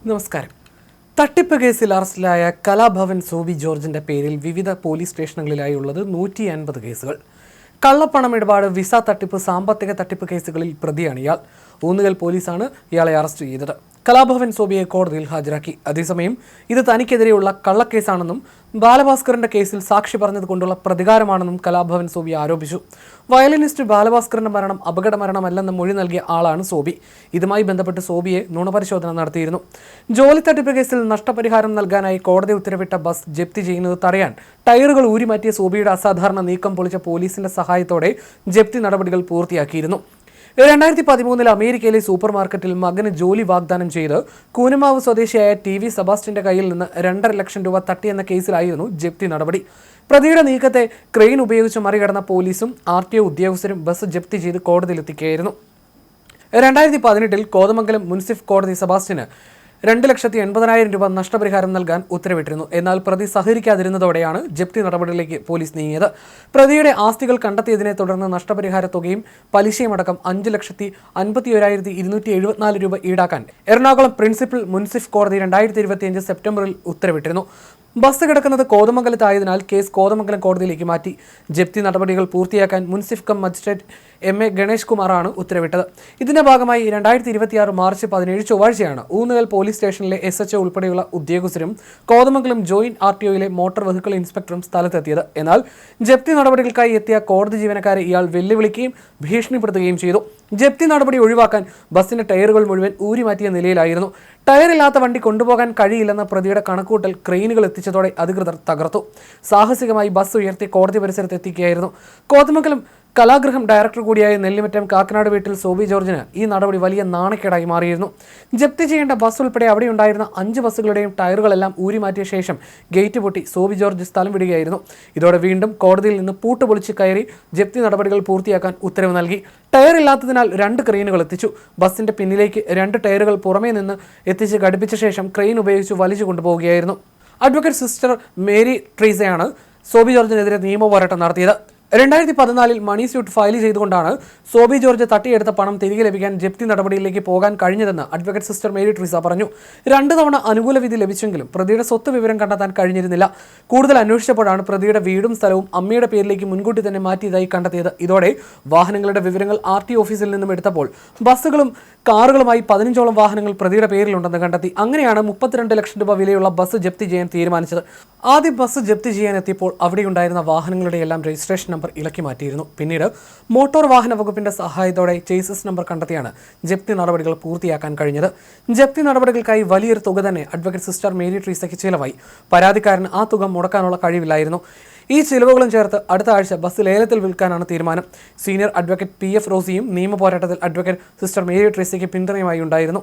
നമസ്കാരം. തട്ടിപ്പ് കേസിൽ അറസ്റ്റിലായ കലാഭവൻ സോബി ജോർജിന്റെ പേരിൽ വിവിധ പോലീസ് സ്റ്റേഷനുകളിലായി ഉള്ളത് 150 കേസുകൾ. കള്ളപ്പണം ഇടപാട്, വിസ തട്ടിപ്പ്, സാമ്പത്തിക തട്ടിപ്പ് കേസുകളിൽ പ്രതിയാണ് ഇയാൾ. ഊന്നുകൽ പോലീസാണ് ഇയാളെ അറസ്റ്റ് ചെയ്തത്. കലാഭവൻ സോബിയെ കോടതിയിൽ ഹാജരാക്കി. അതേസമയം ഇത് തനിക്കെതിരെയുള്ള കള്ളക്കേസാണെന്നും ബാലഭാസ്കറിന്റെ കേസിൽ സാക്ഷി പറഞ്ഞതുകൊണ്ടുള്ള പ്രതികാരമാണെന്നും കലാഭവൻ സോബി ആരോപിച്ചു. വയലിനിസ്റ്റ് ബാലഭാസ്കറിന്റെ മരണം അപകടമരണമല്ലെന്ന് മൊഴി നൽകിയ ആളാണ് സോബി. ഇതുമായി ബന്ധപ്പെട്ട് സോബിയെ നുണപരിശോധന നടത്തിയിരുന്നു. ജോലി തട്ടിപ്പ് കേസിൽ നഷ്ടപരിഹാരം നൽകാനായി കോടതി ഉത്തരവിട്ട ബസ് ജപ്തി ചെയ്യുന്നത് തടയാൻ ടയറുകൾ ഊരിമാറ്റിയ സോബിയുടെ അസാധാരണ നീക്കം പൊളിച്ച പോലീസിന്റെ സഹായത്തോടെ ജപ്തി നടപടികൾ പൂർത്തിയാക്കിയിരുന്നു. 2013 അമേരിക്കയിലെ സൂപ്പർ മാർക്കറ്റിൽ മകന് ജോലി വാഗ്ദാനം ചെയ്ത് കൂനമാവ് സ്വദേശിയായ TV സെബാസ്റ്റ്യന്റെ കയ്യിൽ നിന്ന് 2.5 ലക്ഷം രൂപ തട്ടിയെന്ന കേസിലായിരുന്നു ജപ്തി നടപടി. പ്രതിയുടെ നീക്കത്തെ ക്രെയിൻ ഉപയോഗിച്ച് മറികടന്ന പോലീസും RTO ഉദ്യോഗസ്ഥരും ബസ് ജപ്തി ചെയ്ത് കോടതിയിലെത്തിക്കുകയായിരുന്നു. 2018 കോതമംഗലം മുൻസിഫ് കോടതി സെബാസ്റ്റ്യന് 2,80,000 രൂപ നഷ്ടപരിഹാരം നൽകാൻ ഉത്തരവിട്ടിരുന്നു. എന്നാൽ പ്രതി സഹകരിക്കാതിരുന്നതോടെയാണ് ജപ്തി നടപടികളിലേക്ക് പോലീസ് നീങ്ങിയത്. പ്രതിയുടെ ആസ്തികൾ കണ്ടെത്തിയതിനെ തുടർന്ന് നഷ്ടപരിഹാര തുകയും പലിശയുമടക്കം 5,51,274 രൂപ ഈടാക്കാൻ എറണാകുളം പ്രിൻസിപ്പൽ മുൻസിഫ് കോടതി 2025 സെപ്റ്റംബറിൽ ഉത്തരവിട്ടിരുന്നു. ബസ് കിടക്കുന്നത് കോതമംഗലത്തായതിനാൽ കേസ് കോതമംഗലം കോടതിയിലേക്ക് മാറ്റി. ജപ്തി നടപടികൾ പൂർത്തിയാക്കാൻ മുൻസിഫ് കം മജിസ്ട്രേറ്റ് MA ഗണേഷ് കുമാറാണ് ഉത്തരവിട്ടത്. ഇതിന്റെ ഭാഗമായി 2026 മാർച്ച് 17 ചൊവ്വാഴ്ചയാണ് ഊന്നുകൽ പോലീസ് സ്റ്റേഷനിലെ SHO ഉൾപ്പെടെയുള്ള ഉദ്യോഗസ്ഥരും കോതമംഗലം ജോയിന്റ് RTOയിലെ മോട്ടോർ വെഹിക്കിൾ ഇൻസ്പെക്ടറും സ്ഥലത്തെത്തിയത്. എന്നാൽ ജപ്തി നടപടികൾക്കായി എത്തിയ കോടതി ജീവനക്കാരെ ഇയാൾ വെല്ലുവിളിക്കുകയും ഭീഷണിപ്പെടുത്തുകയും ചെയ്തു. ജപ്തി നടപടി ഒഴിവാക്കാൻ ബസിന്റെ ടയറുകൾ മുഴുവൻ ഊരിമാറ്റിയ നിലയിലായിരുന്നു. ടയറില്ലാത്ത വണ്ടി കൊണ്ടുപോകാൻ കഴിയില്ലെന്ന പ്രതിയുടെ കണക്കൂട്ടൽ ക്രെയിനുകൾ എത്തിച്ചതോടെ അധികൃതർ തകർത്തു. സാഹസികമായി ബസ് ഉയർത്തി കോടതി പരിസരത്ത് എത്തിക്കുകയായിരുന്നു. കോതമംഗലം കലാഗൃഹം ഡയറക്ടർ കൂടിയായ നെല്ലിമറ്റം കാക്കനാട് വീട്ടിൽ സോബി ജോർജിന് ഈ നടപടി വലിയ നാണക്കേടായി മാറിയിരുന്നു. ജപ്തി ചെയ്യേണ്ട ബസ് ഉൾപ്പെടെ അവിടെയുണ്ടായിരുന്ന 5 ബസ്സുകളുടെയും ടയറുകളെല്ലാം ഊരിമാറ്റിയ ശേഷം ഗേറ്റ് പൊട്ടി സോബി ജോർജ് സ്ഥലം വിടുകയായിരുന്നു. ഇതോടെ വീണ്ടും കോടതിയിൽ നിന്ന് പൂട്ടുപൊളിച്ച് കയറി ജപ്തി നടപടികൾ പൂർത്തിയാക്കാൻ ഉത്തരവ് നൽകി. ടയർ ഇല്ലാത്തതിനാൽ 2 ക്രെയിനുകൾ എത്തിച്ചു. ബസിന്റെ പിന്നിലേക്ക് 2 ടയറുകൾ പുറമേ നിന്ന് എത്തിച്ച് ഘടിപ്പിച്ച ശേഷം ക്രെയിൻ ഉപയോഗിച്ച് വലിച്ചു കൊണ്ടുപോവുകയായിരുന്നു. അഡ്വക്കേറ്റ് സിസ്റ്റർ മേരി ട്രീസയാണ് സോബി ജോർജിനെതിരെ നിയമപോരാട്ടം നടത്തിയത്. 2014 മണി സ്യൂട്ട് ഫയൽ ചെയ്തുകൊണ്ടാണ് സോബി ജോർജ് തട്ടിയെടുത്ത പണം തിരികെ ലഭിക്കാൻ ജപ്തി നടപടിയിലേക്ക് പോകാൻ കഴിഞ്ഞതെന്ന് അഡ്വക്കേറ്റ് സിസ്റ്റർ മേരി ട്രീസ പറഞ്ഞു. 2 തവണ അനുകൂല വിധി ലഭിച്ചെങ്കിലും പ്രതിയുടെ സ്വത്ത് വിവരം കണ്ടെത്താൻ കഴിഞ്ഞിരുന്നില്ല. കൂടുതൽ അന്വേഷിച്ചപ്പോഴാണ് പ്രതിയുടെ വീടും സ്ഥലവും അമ്മയുടെ പേരിലേക്ക് മുൻകൂട്ടി തന്നെ മാറ്റിയതായി കണ്ടെത്തിയത്. ഇതോടെ വാഹനങ്ങളുടെ വിവരങ്ങൾ RTO ഓഫീസിൽ നിന്നും എടുത്തപ്പോൾ ബസ്സുകളും കാറുകളുമായി 15ഓളം വാഹനങ്ങൾ പ്രതിയുടെ പേരിലുണ്ടെന്ന് കണ്ടെത്തി. അങ്ങനെയാണ് 32 ലക്ഷം രൂപ വിലയുള്ള ബസ് ജപ്തി ചെയ്യാൻ തീരുമാനിച്ചത്. ആദ്യം ബസ് ജപ്തി ചെയ്യാൻ എത്തിയപ്പോൾ അവിടെയുണ്ടായിരുന്ന വാഹനങ്ങളുടെ എല്ലാം രജിസ്ട്രേഷൻ നമ്പർ ഇളക്കി മാറ്റിയിരുന്നു. പിന്നീട് മോട്ടോർ വാഹന വകുപ്പിന്റെ സഹായത്തോടെ ചേസസ് നമ്പർ കണ്ടെത്തിയാണ് ജപ്തി നടപടികൾ പൂർത്തിയാക്കാൻ കഴിഞ്ഞത്. ജപ്തി നടപടികൾക്കായി വലിയൊരു തുക തന്നെ അഡ്വക്കേറ്റ് സിസ്റ്റർ മേരി ട്രീസയ്ക്ക് ചിലവായി. പരാതിക്കാരന് ആ തുക മുടക്കാനുള്ള കഴിവില്ലായിരുന്നു. ഈ ചിലവുകളും ചേർത്ത് അടുത്ത ആഴ്ച ബസ് ലേലത്തിൽ വിൽക്കാനാണ് തീരുമാനം. സീനിയർ അഡ്വക്കേറ്റ് PF റോസിയും നിയമപോരാട്ടത്തിൽ അഡ്വക്കേറ്റ് സിസ്റ്റർ മേരി ട്രീസയ്ക്ക് പിന്തുണയുമായി ഉണ്ടായിരുന്നു.